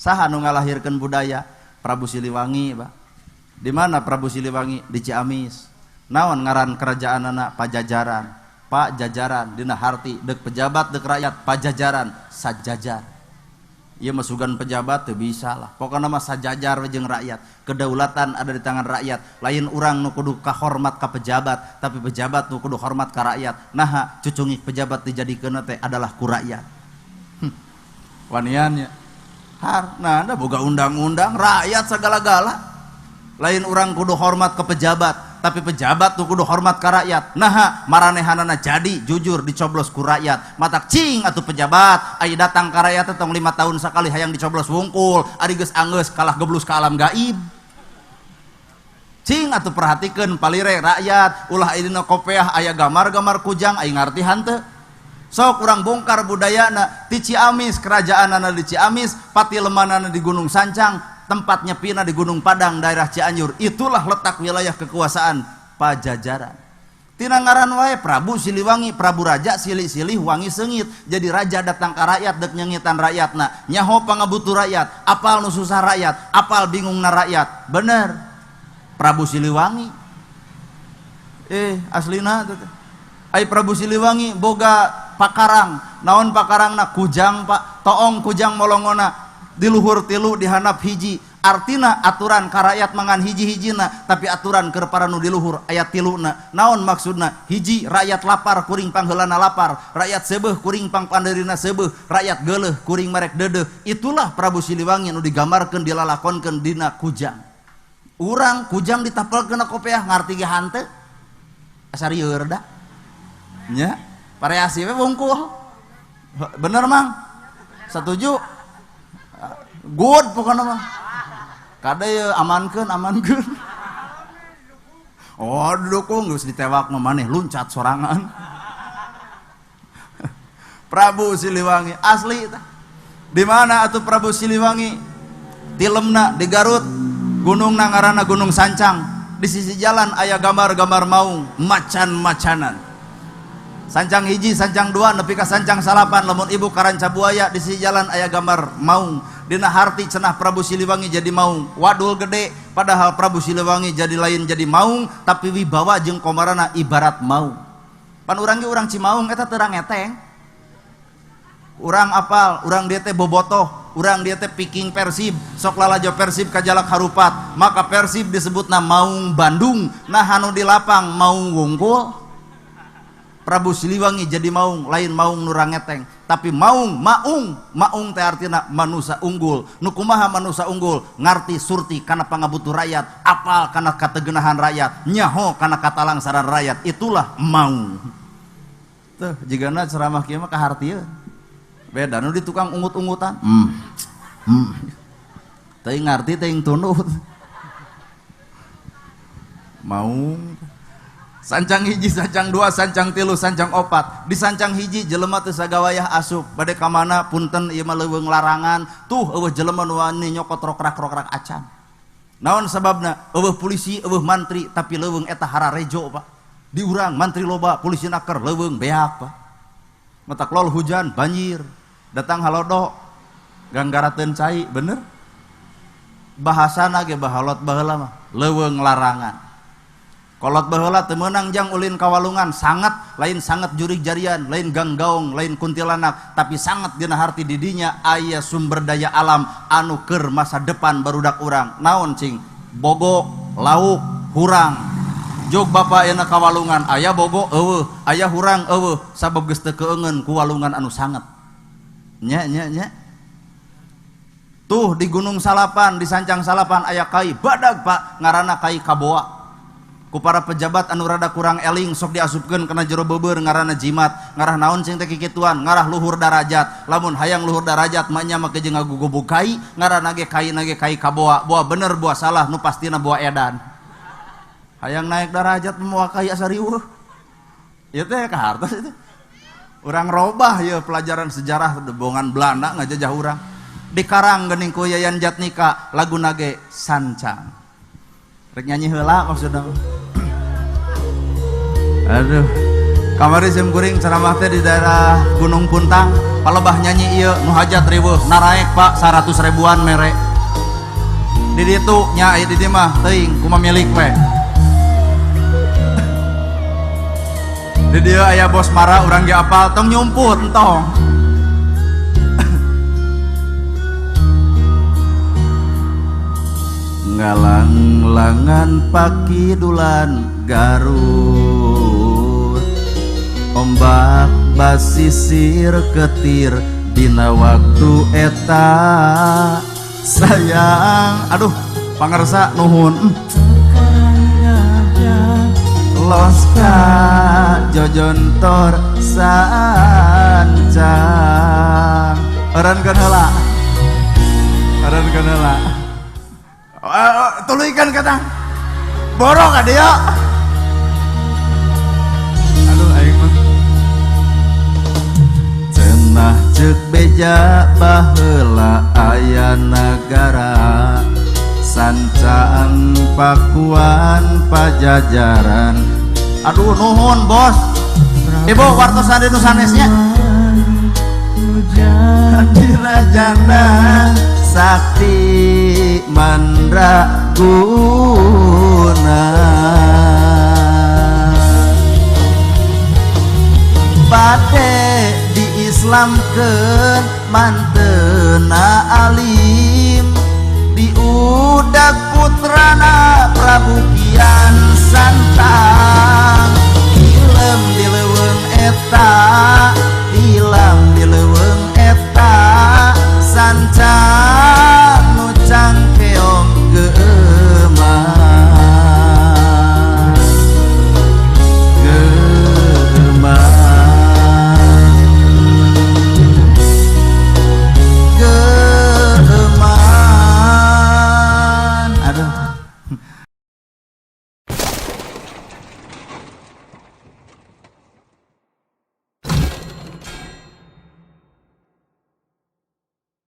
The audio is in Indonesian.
Saha nu ngalahirkeun budaya? Prabu Siliwangi, Pak. Di mana Prabu Siliwangi? Di Ciamis. Naon ngaran kerajaanana? Pajajaran. Pak Jajaran dina harti dek pejabat dek rakyat pajajaran sajajar. Ieu mah sugan pejabat teu bisa lah. Pokona mah sajajar jeung rakyat. Kedaulatan ada di tangan rakyat. Lain urang nu kudu kahormat ka pejabat, tapi pejabat nu kudu hormat ka rakyat. Naha cucungik pejabat dijadikeun teh adalah ku rakyat. Waniannya. Nah, anda boga undang-undang rakyat segala-gala. Lain urang kudu hormat ke pejabat, tapi pejabat tuh kudu hormat ke rakyat. Nah, maranehanana jadi jujur dicoblos ku rakyat. Matak cing atuh pejabat, aya datang ka rakyat tong 5 tahun sakali hayang dicoblos wungkul, ari geus anggeus kalah geblus ka alam gaib. Cing atuh perhatikeun palire rakyat, ulah dina kopiah aya gambar-gambar kujang aya ngarti hanteu. Sok urang bongkar budayana ti Ciamis, kerajaanana di Ciamis, pati lemanana di Gunung Sancang, tempat nyepina di Gunung Padang, daerah Cianjur. Itulah letak wilayah kekuasaan Pajajaran. Tina ngaran wae Prabu Siliwangi, Prabu Raja silih-silih wangi seungit. Jadi raja datang ka rakyat dek nyengitan rakyatna, nyaho pangabutuh rakyat, apal nu susah rakyat, apal bingungna rakyat. Bener. Prabu Siliwangi. Aslina teh. Ai Prabu Siliwangi boga pakarang, naon pakarangna? Kujang, Pak. Toong kujang molongona di luhur tilu dihanap hiji. Artina aturan ka rakyat mangan hiji-hijina, tapi aturan keur para nu di luhur aya tiluna. Naon maksudna? Hiji, rakyat lapar kuring pangheulana lapar, rakyat seubeuh kuring pangpandeurina seubeuh, rakyat geuleuh kuring merek deudeuh. Itulah Prabu Siliwangi nu digambarkeun dilalakonkeun dina kujang. Urang kujang ditapelkeun na kopiah ngarti ge hanteu. Asarieur da. Nya, variasi we wungkul. Bener Mang? Setuju? Good pokoknya mah. Kada ya amankeun. Oh, dukung geus ditewak mah maneh luncat sorangan. Prabu Siliwangi asli tah. Di mana atuh Prabu Siliwangi? Tilemna di Garut, gunungna ngaranna Gunung Sancang. Di sisi jalan aya gambar-gambar maung, macan-macanan. Sancang hiji, sancang dua, nepi ka sancang salapan, lamun ibu karanca buaya di sisi jalan aya gambar maung. Dina harti cenah Prabu Siliwangi jadi maung, wadul gede, padahal Prabu Siliwangi jadi lain jadi maung, tapi wibawa jeung komarana ibarat maung. Pan urang ge urang Cimaung eta teu rangeteng. Urang apal, urang dieu teh bobotoh, urang dieu teh piking Persib, sok lalajo Persib ka jalak harupat, maka Persib disebutna Maung Bandung. Nah anu di lapang maung wungkul. Prabu Siliwangi jadi maung, lain maung nu rangeteng, tapi maung teh artina manusia unggul. Nu kumaha manusia unggul? Ngarti surti kana pangabutuh rakyat, apal kana kategenahan rakyat, nyaho kana katalangsaran rakyat. Itulah maung. Tuh jigana ceramah kieu mah kahartieun. Beda nu di tukang ungut-ungutan. Teuing ngarti teuing tunduk. Maung sancang hiji, sancang dua, sancang tilu, sancang opat. Di sancang hiji jelema teu sagawayah asup bade ka mana? Punten ieu mah leuweung larangan. Tuh eueuh jelema nu wani nyokot rokrak-rokrak acan. Naon sababna? Eueuh polisi, eueuh mantri, tapi leuweung eta hararejo, Pak. Di urang mantri loba, polisi naker leuweung beak, Pak. Matak lol hujan, banjir. Datang halodo, ganggarateun cai, bener? Bahasana ge bahalot baheula mah leuweung larangan. Kolot baheula teu meunang jang ulin kawalungan, sangat lain sangat jurig jarian, lain ganggaung, lain kuntilanak, tapi sangat dina harti didinya aya sumber daya alam anu keur masa depan barudak urang. Naon cing? Bogo, lauk, hurang. Jog bapa euna kawalungan, aya bogo eueuh, aya hurang eueuh, sabab geus teu keungeun ku walungan anu sanget. Nya. Tuh di Gunung Salapan, di Sancang Salapan aya kai badag, Pak, ngaranna kai Kaboa. Ku para pejabat anu rada kurang eling sok diasupkeun kana jero beubeur ngaranna jimat. Ngarah naon cing teh kikituan? Ngarah luhur darajat. Lamun hayang luhur darajat mah nya make jeung ngagugubug kai, ngaranna ge kai Kaboa. Boa bener boa salah nu pastina boa edan. Hayang naik darajat moal kai asarieuh. Ieu teh kahartos itu. Urang robah ieu pelajaran sejarah bongan Belanda ngajajah urang. Dikarang geuning ku Yayan Jatnika laguna ge Sancang. Rek nyanyi heula maksudna. Aduh, kamari sim kuring ceramah teh di daerah Gunung Puntang. palebah nyanyi ieu nu hajat riweuh naraek Pak 100 ribuan mere di ditu nya aya di dieu mah teuing kumaha milik we di dieu aya bos mara urang ge apal tong nyumput entong ngalang-langan pakidulan Garut ombak basisir ketir dina waktu eta sayang aduh pangarsa nuhun los ka jojontor sancang eureunkeun heula tuluikan kata borok ka dia aduh aing mah cenah ceuk beja baheula aya nagara sancang Pakuan Pajajaran aduh nuhun bos ibu wartosan di nusanesnya dirajana sakti mandraguna bade diislamkeun manteuna alim diudag putrana Prabu Kian Santang hilem di leuweung eta hilang di leuweung eta sancang nu cangkeong geuman aduh